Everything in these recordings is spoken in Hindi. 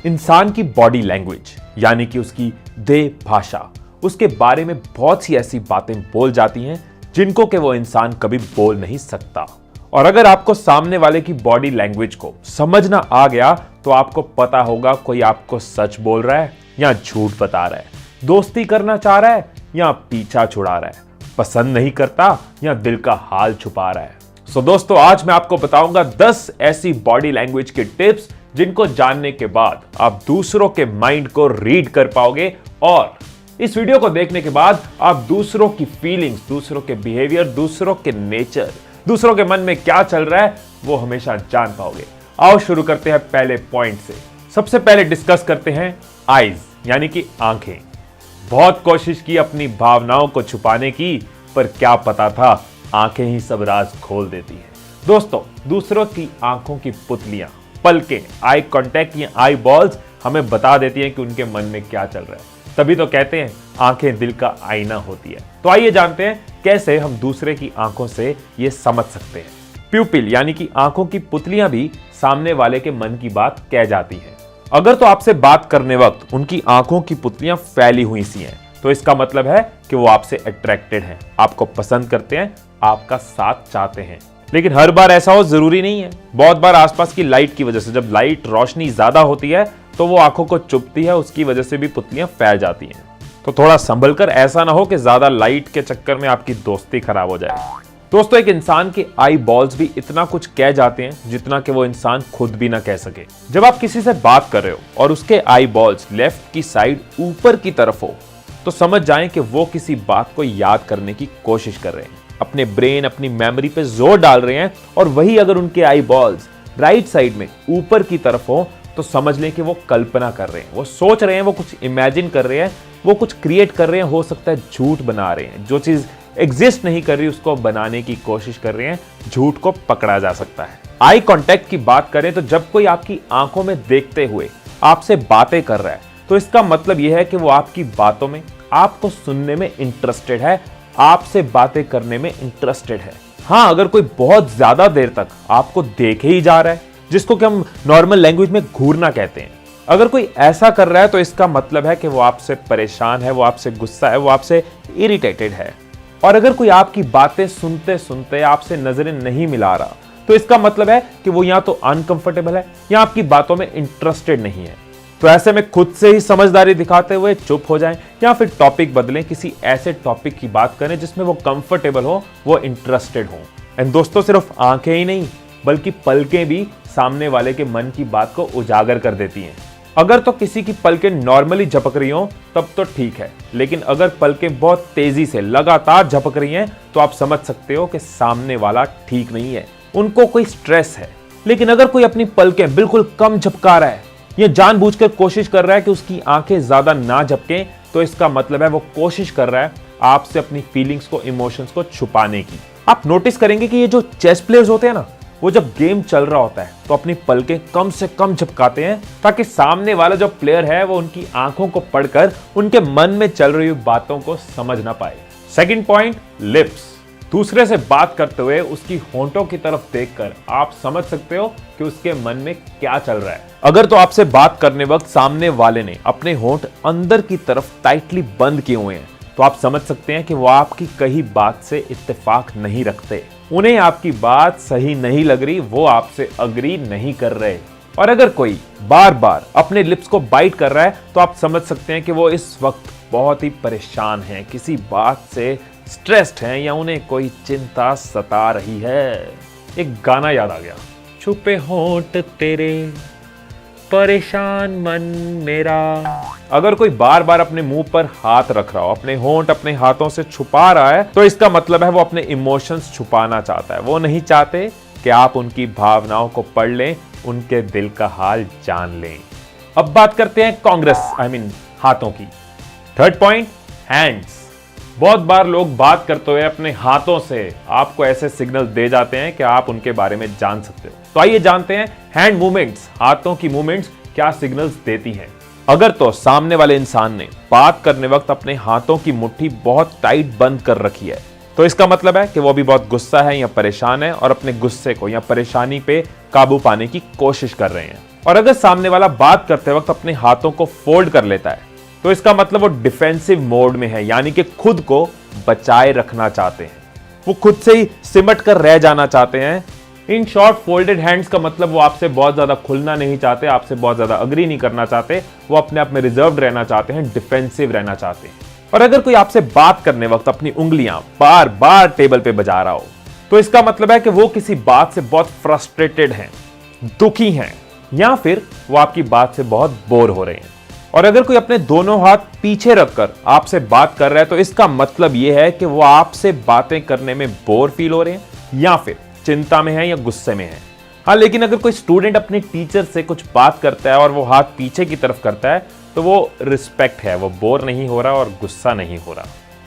इंसान की बॉडी लैंग्वेज यानी कि उसकी देह भाषा, उसके बारे में बहुत सी ऐसी बातें बोल जाती हैं जिनको कि वो इंसान कभी बोल नहीं सकता। और अगर आपको सामने वाले की बॉडी लैंग्वेज को समझना आ गया तो आपको पता होगा कोई आपको सच बोल रहा है या झूठ बता रहा है, दोस्ती करना चाह रहा है या पीछा छुड़ा रहा है, पसंद नहीं करता या दिल का हाल छुपा रहा है। सो दोस्तों, आज मैं आपको बताऊंगा 10 ऐसी बॉडी लैंग्वेज के टिप्स जिनको जानने के बाद आप दूसरों के माइंड को रीड कर पाओगे और इस वीडियो को देखने के बाद आप दूसरों की फीलिंग्स, दूसरों के बिहेवियर, दूसरों के नेचर, दूसरों के मन में क्या चल रहा है वो हमेशा जान पाओगे। आओ शुरू करते हैं पहले पॉइंट से। सबसे पहले डिस्कस करते हैं आईज यानी कि आंखें। बहुत कोशिश की अपनी भावनाओं को छुपाने की, पर क्या पता था आंखें ही सब राज खोल देती हैं। दोस्तों, दूसरों की आंखों की पुतलियां, पलकें, आई कांटेक्ट या आई बॉल्स हमें बता देती हैं कि उनके मन में क्या चल रहा है। तभी तो कहते हैं आंखें दिल का आईना होती है। तो आइए जानते हैं कैसे हम दूसरे की आंखों से ये समझ सकते हैं। प्यूपिल यानी कि आंखों की पुतलियां भी सामने वाले के मन की बात कह जाती हैं। अगर तो आपसे बात करने वक्त उनकी आंखों की पुतलियां फैली हुई सी हैं, तो इसका मतलब है कि वो आपसे अट्रैक्टेड हैं, आपको पसंद करते हैं, आपका साथ चाहते हैं। लेकिन हर बार ऐसा हो जरूरी नहीं है। बहुत बार आसपास की लाइट की वजह से, जब लाइट रोशनी ज्यादा होती है तो वो आंखों को चुभती है, उसकी वजह से भी पुतलियां फैल जाती हैं। तो थोड़ा संभल कर, ऐसा ना हो कि ज्यादा लाइट के चक्कर में आपकी दोस्ती खराब हो जाए। दोस्तों, एक इंसान के आई बॉल्स भी इतना कुछ कह जाते हैं जितना कि वो इंसान खुद भी ना कह सके। जब आप किसी से बात कर रहे हो और उसके आई बॉल्स लेफ्ट की साइड ऊपर की तरफ हो, तो समझ जाएं कि वो किसी बात को याद करने की कोशिश कर रहे हैं, अपने ब्रेन, अपनी मेमोरी पे जोर डाल रहे हैं। और वही अगर उनके आई बॉल्स राइट साइड में ऊपर की तरफ हो तो समझ लें कि वो कल्पना कर रहे हैं, वो सोच रहे हैं, वो कुछ इमेजिन कर रहे हैं, वो कुछ क्रिएट कर रहे हैं। हो सकता है झूठ बना रहे हैं, जो चीज एग्जिस्ट नहीं कर रही उसको बनाने की कोशिश कर रहे हैं। झूठ को पकड़ा जा सकता है। आई कांटेक्ट की बात करें तो जब कोई आपकी आंखों में देखते हुए आपसे बातें कर रहा है तो इसका मतलब यह है कि वो आपकी बातों में, आपको सुनने में इंटरेस्टेड है, आपसे बातें करने में इंटरेस्टेड है। हाँ, अगर कोई बहुत ज्यादा देर तक आपको देखे ही जा रहा है, जिसको कि हम नॉर्मल लैंग्वेज में घूरना कहते हैं, अगर कोई ऐसा कर रहा है तो इसका मतलब है कि वो आपसे परेशान है, वो आपसे गुस्सा है, वो आपसे इरिटेटेड है। और अगर कोई आपकी बातें सुनते सुनते आपसे नजरें नहीं मिला रहा तो इसका मतलब है कि वो या तो अनकंफर्टेबल है या आपकी बातों में इंटरेस्टेड नहीं है। तो ऐसे में खुद से ही समझदारी दिखाते हुए चुप हो जाएं या फिर टॉपिक बदलें, किसी ऐसे टॉपिक की बात करें जिसमें वो कंफर्टेबल हो, वो इंटरेस्टेड हो। एंड दोस्तों, सिर्फ आंखें ही नहीं बल्कि पलकें भी सामने वाले के मन की बात को उजागर कर देती हैं। अगर तो किसी की पलकें नॉर्मली झपक रही हो तब तो ठीक है, लेकिन अगर पलकें बहुत तेजी से लगातार झपक रही हैं तो आप समझ सकते हो कि सामने वाला ठीक नहीं है, उनको कोई स्ट्रेस है। लेकिन अगर कोई अपनी पलकें बिल्कुल कम झपका रहा है या जानबूझकर कोशिश कर रहा है कि उसकी आंखें ज्यादा ना झपकें, तो इसका मतलब है वो कोशिश कर रहा है आपसे अपनी फीलिंग्स को, इमोशंस को छुपाने की। आप नोटिस करेंगे कि ये जो चेस प्लेयर्स होते हैं ना, वो जब गेम चल रहा होता है तो अपनी पलकें कम से कम झपकाते हैं ताकि सामने वाला जो प्लेयर है वो उनकी आंखों को पढ़कर उनके मन में चल रही बातों को समझ ना पाए। Second point, lips. दूसरे से बात करते हुए उसकी होंठों की तरफ देखकर आप समझ सकते हो कि उसके मन में क्या चल रहा है। अगर तो आपसे बात करने वक्त सामने वाले ने अपने होंठ अंदर की तरफ टाइटली बंद किए हुए हैं तो आप समझ सकते हैं कि वो आपकी कही बात से इत्तेफाक नहीं रखते, उन्हें आपकी बात सही नहीं लग रही, वो आपसे अग्री नहीं कर रहे। और अगर कोई बार बार अपने लिप्स को बाइट कर रहा है तो आप समझ सकते हैं कि वो इस वक्त बहुत ही परेशान हैं, किसी बात से स्ट्रेस्ड हैं या उन्हें कोई चिंता सता रही है। एक गाना याद आ गया, छुपे होंठ तेरे, परेशान मन मेरा। अगर कोई बार बार अपने मुंह पर हाथ रख रहा हो, अपने होंठ अपने हाथों से छुपा रहा है, तो इसका मतलब है वो अपने इमोशंस छुपाना चाहता है। वो नहीं चाहते कि आप उनकी भावनाओं को पढ़ लें, उनके दिल का हाल जान लें। अब बात करते हैं कांग्रेस, हाथों की। Third point, hands. बहुत बार लोग बात करते हुए अपने हाथों से आपको ऐसे सिग्नल दे जाते हैं कि आप उनके बारे में जान सकते हो। तो आइए जानते हैं हैंड मूवमेंट्स, हाथों की मूवमेंट्स क्या सिग्नल्स देती हैं। अगर तो सामने वाले इंसान ने बात करने वक्त अपने हाथों की मुट्ठी बहुत टाइट बंद कर रखी है तो इसका मतलब है कि वो भी बहुत गुस्सा है या परेशान है और अपने गुस्से को या परेशानी पे काबू पाने की कोशिश कर रहे हैं। और अगर सामने वाला बात करते वक्त अपने हाथों को फोल्ड कर लेता है तो इसका मतलब वो डिफेंसिव मोड में है, यानी कि खुद को बचाए रखना चाहते हैं, वो खुद से ही सिमट कर रह जाना चाहते हैं। इन शॉर्ट, फोल्डेड हैंड्स का मतलब वो आपसे बहुत ज्यादा खुलना नहीं चाहते, आपसे बहुत ज्यादा अग्री नहीं करना चाहते, वो अपने आप में रिजर्व्ड रहना चाहते हैं, डिफेंसिव रहना चाहते हैं। और अगर कोई आपसे बात करने वक्त अपनी उंगलियां बार बार टेबल पे बजा रहा हो तो इसका मतलब है कि वो किसी बात से बहुत फ्रस्ट्रेटेड हैं, दुखी हैं, या फिर वो आपकी बात से बहुत बोर हो रहे हैं। और अगर कोई अपने दोनों हाथ पीछे रखकर आपसे बात कर रहा है तो इसका मतलब यह है कि वो आपसे बातें करने में बोर फील हो रहे हैं या फिर चिंता में है या गुस्से में है। हाँ, लेकिन अगर कोई स्टूडेंट अपने टीचर से कुछ बात करता है और वो हाथ पीछे की तरफ करता है तो वो रिस्पेक्ट है, वो बोर नहीं हो रहा और गुस्सा नहीं हो रहा।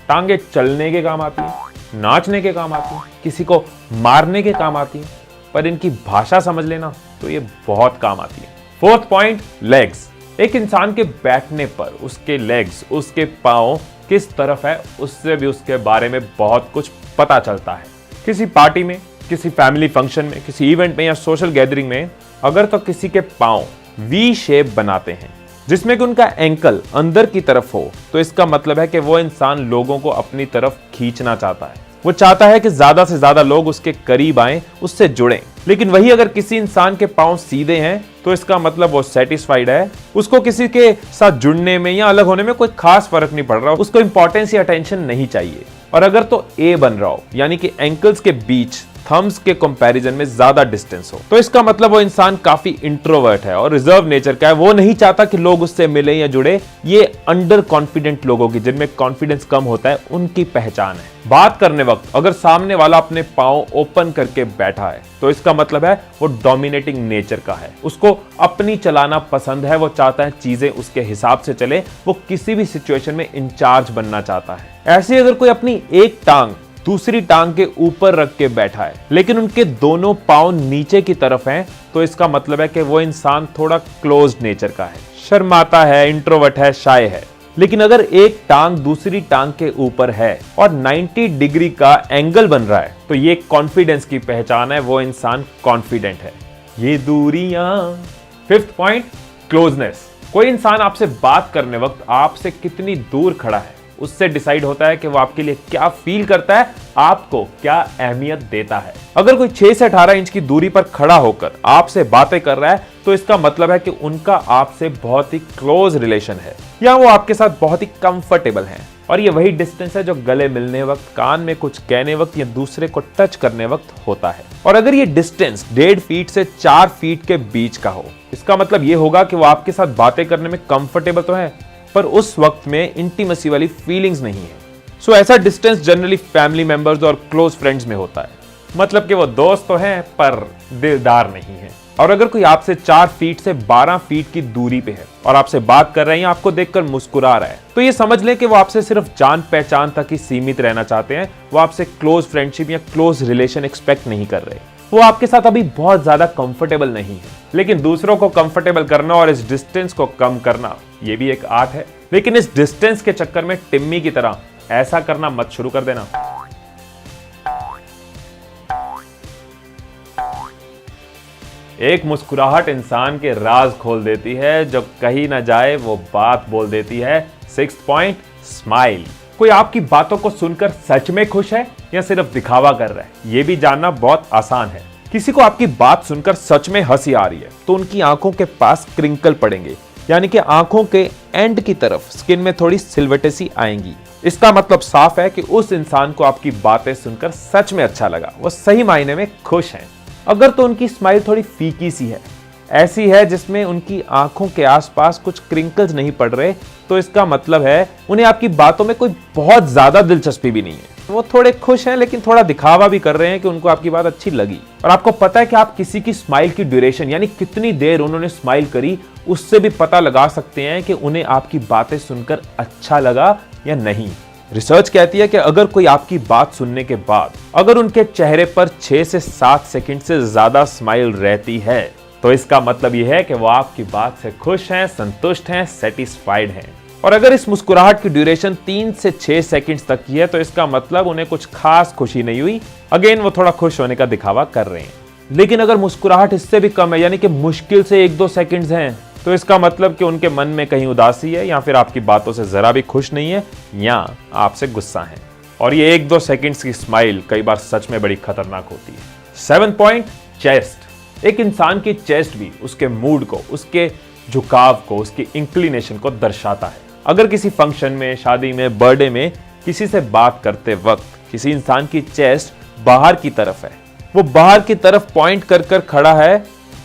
टांगे चलने के काम आती है, नाचने के काम आती है, किसी को मारने के काम आती है, पर इनकी भाषा समझ लेना तो ये बहुत काम आती है। Fourth point, legs. एक इंसान के बैठने पर उसके लेग्स, उसके पांव किस तरफ है, उससे भी उसके बारे में बहुत कुछ पता चलता है। किसी पार्टी में, किसी फैमिली फंक्शन में, किसी इवेंट में या सोशल गैदरिंग में अगर तो किसी के पांव वी शेप बनाते हैं जिसमें कि उनका एंकल अंदर की तरफ हो तो इसका मतलब है कि वो इंसान लोगों को अपनी तरफ खींचना चाहता है, वो चाहता है कि ज्यादा से ज्यादा लोग उसके करीब आएं, उससे जुड़ें। लेकिन वही अगर किसी इंसान के पांव सीधे हैं तो इसका मतलब वो सेटिस्फाइड है, उसको किसी के साथ जुड़ने में या अलग होने में कोई खास फर्क नहीं पड़ रहा, उसको इंपॉर्टेंस या अटेंशन नहीं चाहिए। और अगर तो ए बन रहा हो, यानी कि एंकल्स के बीच थम्स के कंपैरिजन में ज्यादा डिस्टेंस हो, तो इसका मतलब वो इंसान काफी इंट्रोवर्ट है और रिजर्व नेचर का है, वो नहीं चाहता कि लोग उससे मिले या जुड़े। ये अंडर कॉन्फिडेंट लोगों की, जिनमें कॉन्फिडेंस कम होता है, उनकी पहचान है। बात करने वक्त अगर सामने वाला अपने पांव ओपन करके बैठा है तो इसका मतलब है वो डोमिनेटिंग नेचर का है, उसको अपनी चलाना पसंद है, वो चाहता है चीजें उसके हिसाब से चले, वो किसी भी सिचुएशन में इंचार्ज बनना चाहता है। ऐसे अगर कोई अपनी एक टांग दूसरी टांग के ऊपर रख के बैठा है लेकिन उनके दोनों पांव नीचे की तरफ हैं तो इसका मतलब है कि वो इंसान थोड़ा क्लोज्ड नेचर का है, शर्माता है, इंट्रोवर्ट है, शाय है। लेकिन अगर एक टांग दूसरी टांग के ऊपर है और 90 डिग्री का एंगल बन रहा है तो ये कॉन्फिडेंस की पहचान है, वो इंसान कॉन्फिडेंट है। ये दूरियां। Fifth point, closeness. कोई इंसान आपसे बात करने वक्त आपसे कितनी दूर खड़ा है उससे डिसाइड होता है कि वो आपके लिए क्या फील करता है, आपको क्या अहमियत देता है। अगर कोई 6 से 18 इंच की दूरी पर खड़ा होकर आपसे बातें कर रहा है तो इसका मतलब है कि उनका आपसे बहुत ही क्लोज रिलेशन है या वो आपके साथ बहुत ही कंफर्टेबल हैं। और ये वही डिस्टेंस है जो गले मिलने वक्त, कान में कुछ कहने वक्त या दूसरे को टच करने वक्त होता है। और अगर ये डिस्टेंस 1.5 फीट से 4 फीट के बीच का हो, इसका मतलब ये होगा कि वो आपके साथ बातें करने में कंफर्टेबल तो है पर उस वक्त में इंटीमेसी वाली फीलिंग्स नहीं है। सो ऐसा डिस्टेंस जनरली फैमिली मेंबर्स और क्लोज फ्रेंड्स में होता है, मतलब कि वो दोस्त तो हैं पर दिलदार नहीं है। और अगर कोई आपसे 4 फीट से 12 फीट की दूरी पे है और आपसे बात कर रहे हैं या आपको देखकर मुस्कुरा रहा है तो ये समझ लें कि वो आपसे सिर्फ जान पहचान तक ही सीमित रहना चाहते हैं, वो आपसे क्लोज फ्रेंडशिप या क्लोज रिलेशन एक्सपेक्ट नहीं कर रहे, वो आपके साथ अभी बहुत ज्यादा कंफर्टेबल नहीं है। लेकिन दूसरों को कंफर्टेबल करना और इस डिस्टेंस को कम करना ये भी एक आर्ट है। लेकिन इस डिस्टेंस के चक्कर में टिम्मी की तरह ऐसा करना मत शुरू कर देना। एक मुस्कुराहट इंसान के राज खोल देती है, जो कहीं ना जाए वो बात बोल देती है। 6th point, smile. कोई आपकी बातों को सुनकर सच में खुश है या सिर्फ दिखावा कर रहा है, यह भी जानना बहुत आसान है। किसी को आपकी बात सुनकर सच में हंसी आ रही है तो उनकी आंखों के पास क्रिंकल पड़ेंगे, यानी कि आंखों के एंड की तरफ स्किन में थोड़ी सिलवटें सी आएंगी। इसका मतलब साफ है कि उस इंसान को आपकी बातें सुनकर सच में अच्छा लगा, वो सही मायने में खुश हैं। अगर तो उनकी स्माइल थोड़ी फीकी सी है, ऐसी है जिसमें उनकी आंखों के आसपास कुछ क्रिंकल्स नहीं पड़ रहे, तो इसका मतलब है उन्हें आपकी बातों में कोई बहुत ज्यादा दिलचस्पी भी नहीं है। वो थोड़े खुश हैं लेकिन थोड़ा दिखावा भी कर रहे हैं कि उनको आपकी बात अच्छी लगी। और आपको पता है कि आप किसी की स्माइल की ड्यूरेशन, यानी कितनी देर उन्होंने स्माइल करी, उससे भी पता लगा सकते हैं कि उन्हें आपकी बातें सुनकर अच्छा लगा या नहीं। रिसर्च कहती है कि अगर कोई आपकी बात सुनने के बाद अगर उनके चेहरे पर 6 से 7 सेकंड से ज्यादा स्माइल रहती है तो इसका मतलब यह है कि वो आपकी बात से खुश हैं, संतुष्ट हैं, सेटिस्फाइड हैं। और अगर इस मुस्कुराहट की ड्यूरेशन 3 से 6 सेकंड्स तक की है तो इसका मतलब उन्हें कुछ खास खुशी नहीं हुई। अगेन वो थोड़ा खुश होने का दिखावा कर रहे हैं। लेकिन अगर मुस्कुराहट इससे भी कम है, यानी कि मुश्किल से 1-2 सेकंड्स हैं, तो इसका मतलब कि उनके मन में कहीं उदासी है, या फिर आपकी बातों से जरा भी खुश नहीं है, या आपसे गुस्सा है। और ये 1-2 सेकंड्स की स्माइल कई बार सच में बड़ी खतरनाक होती है। 7 पॉइंट, चेस्ट। एक इंसान की चेस्ट भी उसके मूड को, उसके झुकाव को, उसकी इंक्लिनेशन को दर्शाता है। अगर किसी फंक्शन में, शादी में, बर्थडे में किसी से बात करते वक्त किसी इंसान की चेस्ट बाहर की तरफ है, वो बाहर की तरफ पॉइंट कर कर खड़ा है,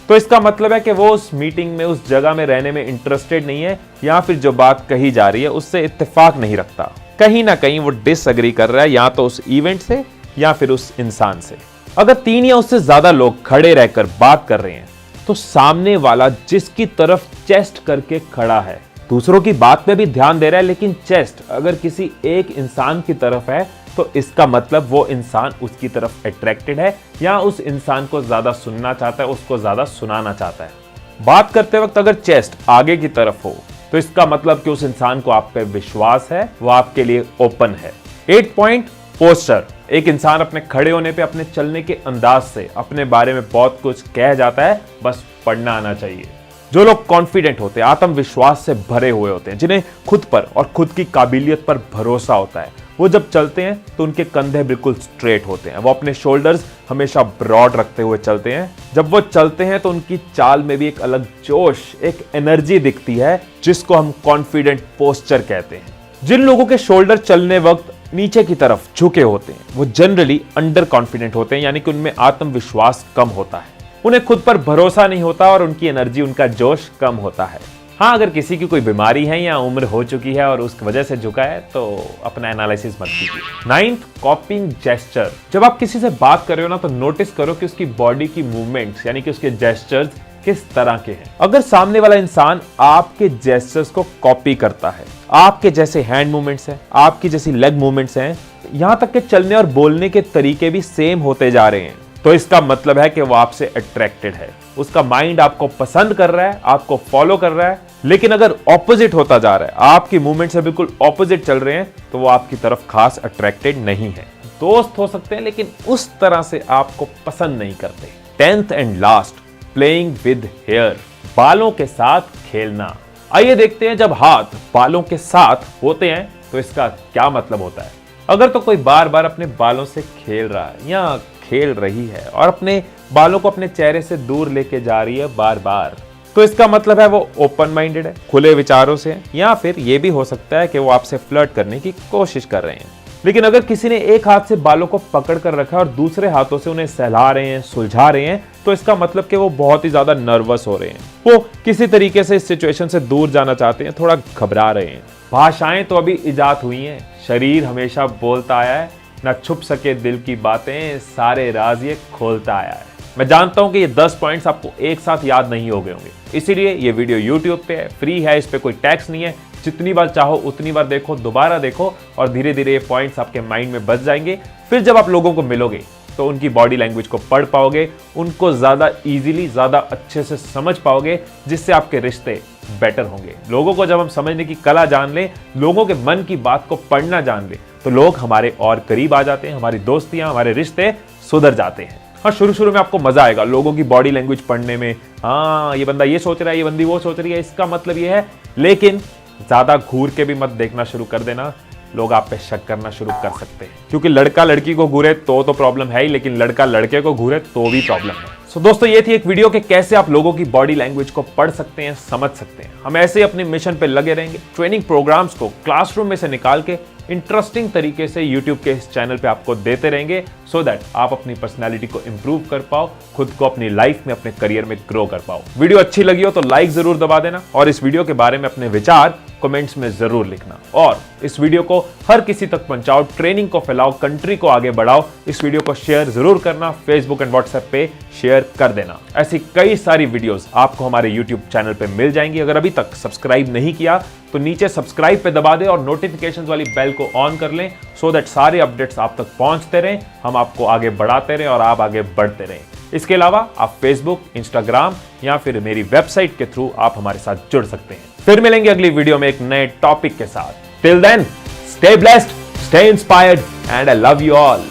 तो इसका मतलब है कि वो उस मीटिंग में, उस जगह में रहने में इंटरेस्टेड नहीं है, या फिर जो बात कही जा रही है उससे इत्तेफाक नहीं रखता। कहीं ना कहीं वो डिसएग्री कर रहा है, या तो उस इवेंट से या फिर उस इंसान से। अगर 3 या उससे ज्यादा लोग खड़े रहकर बात कर रहे हैं, तो सामने वाला जिसकी तरफ चेस्ट करके खड़ा है, दूसरों की बात पे भी ध्यान दे रहा है, लेकिन चेस्ट अगर किसी एक इंसान की तरफ है, तो इसका मतलब वो इंसान उसकी तरफ अट्रैक्टेड है, या उस इंसान को ज्यादा सुनना चाहता है, उसको ज्यादा सुनाना चाहता है। बात करते वक्त अगर चेस्ट आगे की तरफ हो, तो इसका मतलब कि उस इंसान को आप पे विश्वास है, वो आपके लिए ओपन है। 8 पॉइंट, पोस्चर। एक इंसान अपने खड़े होने पे, अपने चलने के अंदाज से अपने बारे में बहुत कुछ कह जाता है, बस पढ़ना आना चाहिए। जो लोग कॉन्फिडेंट होते हैं, आत्मविश्वास से भरे हुए होते हैं, जिन्हें खुद पर और खुद की काबिलियत पर भरोसा होता है, वो जब चलते हैं तो उनके कंधे बिल्कुल स्ट्रेट होते हैं। वो अपने शोल्डर्स हमेशा ब्रॉड रखते हुए चलते हैं। जब वो चलते हैं तो उनकी चाल में भी एक अलग जोश, एक एनर्जी दिखती है, जिसको हम कॉन्फिडेंट पोस्चर कहते हैं। जिन लोगों के शोल्डर चलने वक्त नीचे की तरफ झुके होते हैं, वो जनरली अंडर कॉन्फिडेंट होते हैं, यानी कि उनमें आत्मविश्वास कम होता है, उन्हें खुद पर भरोसा नहीं होता और उनकी एनर्जी, उनका जोश कम होता है। हाँ, अगर किसी की कोई बीमारी है या उम्र हो चुकी है और उस वजह से झुका है, तो अपना एनालिसिस मत कीजिए। 9th, कॉपिंग gesture. जब आप किसी से बात कर रहे हो ना, तो नोटिस करो कि उसकी बॉडी की मूवमेंट्स, यानी कि उसके जेस्चर्स किस तरह के हैं। अगर सामने वाला इंसान आपके जेस्चर्स को कॉपी करता है, आपके जैसे हैंड मूवमेंट्स हैं, आपकी जैसी लेग मूवमेंट्स हैं, यहां तक कि चलने और बोलने के तरीके भी सेम होते जा रहे हैं, तो इसका मतलब है कि वो आपसे अट्रैक्टेड है। उसका माइंड आपको पसंद कर रहा है, आपको फॉलो कर रहा है। लेकिन अगर ऑपोजिट होता जा रहा है, आपकी मूवमेंट से बिल्कुल ऑपोजिट चल रहे हैं, तो वो आपकी तरफ खास अट्रैक्टेड नहीं है। दोस्त हो सकते हैं, लेकिन उस तरह से आपको पसंद नहीं करते। 10th and last, playing with hair. बालों के साथ खेलना। आइए देखते हैं, जब हाथ बालों के साथ होते हैं तो इसका क्या मतलब होता है। अगर तो कोई बार बार अपने बालों से खेल रहा है या खेल रही है और अपने बालों को अपने चेहरे से दूर लेके जा रही है बार बार, तो इसका मतलब है वो ओपन माइंडेड है, खुले विचारों से है, या फिर ये भी हो सकता है कि वो आपसे फ्लर्ट करने की कोशिश कर रहे हैं। लेकिन अगर किसी ने एक हाथ से बालों को पकड़ कर रखा है और दूसरे हाथों से उन्हें सहला रहे हैं, सुलझा रहे हैं, तो इसका मतलब कि वो बहुत ही ज्यादा नर्वस हो रहे हैं, वो किसी तरीके से इस सिचुएशन से दूर जाना चाहते हैं, थोड़ा घबरा रहे हैं। भाषाएं तो अभी इजाद हुई हैं, शरीर हमेशा बोलता आया है, ना छुप सके दिल की बातें, सारे राज ये खोलता आया है। मैं जानता हूं कि ये 10 पॉइंट्स आपको एक साथ याद नहीं हो गए होंगे, इसीलिए ये वीडियो YouTube पे है, फ्री है, इस पे कोई टैक्स नहीं है। जितनी बार चाहो उतनी बार देखो, दोबारा देखो, और धीरे धीरे ये पॉइंट्स आपके माइंड में बस जाएंगे। फिर जब आप लोगों को मिलोगे तो उनकी बॉडी लैंग्वेज को पढ़ पाओगे, उनको ज्यादा इजीली, ज्यादा अच्छे से समझ पाओगे, जिससे आपके रिश्ते बेटर होंगे। लोगों को जब हम समझने की कला जान लें, लोगों के मन की बात को पढ़ना जान लें, तो लोग हमारे और करीब आ जाते हैं, हमारी दोस्तियां, हमारे रिश्ते सुधर जाते हैं। हाँ, शुरू में आपको मजा आएगा लोगों की बॉडी लैंग्वेज पढ़ने में। हाँ, ये बंदा ये सोच रहा है, ये बंदी वो सोच रही है, इसका मतलब ये है। लेकिन ज्यादा घूर के भी मत देखना शुरू कर देना, लोग आप पे शक करना शुरू कर सकते हैं। क्योंकि लड़का लड़की को घूरे तो प्रॉब्लम है ही, लेकिन लड़का लड़के को घूरे तो भी प्रॉब्लम है। सो दोस्तों, ये थी एक वीडियो कि कैसे आप लोगों की बॉडी लैंग्वेज को पढ़ सकते हैं, समझ सकते हैं। हम ऐसे ही अपने मिशन पे लगे रहेंगे, ट्रेनिंग प्रोग्राम्स को क्लासरूम में से निकाल के इंटरेस्टिंग तरीके से यूट्यूब के इस चैनल पे आपको देते रहेंगे, सो दैट आप अपनी पर्सनैलिटी को इंप्रूव कर पाओ, खुद को अपनी लाइफ में, अपने करियर में ग्रो कर पाओ। वीडियो अच्छी लगी हो तो लाइक जरूर दबा देना, और इस वीडियो के बारे में अपने विचार कमेंट्स में जरूर लिखना, और इस वीडियो को हर किसी तक पहुंचाओ, ट्रेनिंग को फैलाओ, कंट्री को आगे बढ़ाओ। इस वीडियो को शेयर जरूर करना, फेसबुक एंड व्हाट्सएप पे शेयर कर देना। ऐसी कई सारी वीडियोस आपको हमारे यूट्यूब चैनल पे मिल जाएंगी। अगर अभी तक सब्सक्राइब नहीं किया तो नीचे सब्सक्राइब पे दबा दे और नोटिफिकेशंस वाली बेल को ऑन कर लें, सो दैट सारे अपडेट्स आप तक पहुंचते रहें, हम आपको आगे बढ़ाते रहें और आप आगे बढ़ते रहें। इसके अलावा आप फेसबुक, इंस्टाग्राम या फिर मेरी वेबसाइट के थ्रू आप हमारे साथ जुड़ सकते हैं। फिर मिलेंगे अगली वीडियो में एक नए टॉपिक के साथ। Till then, stay blessed, stay inspired, and I love you all.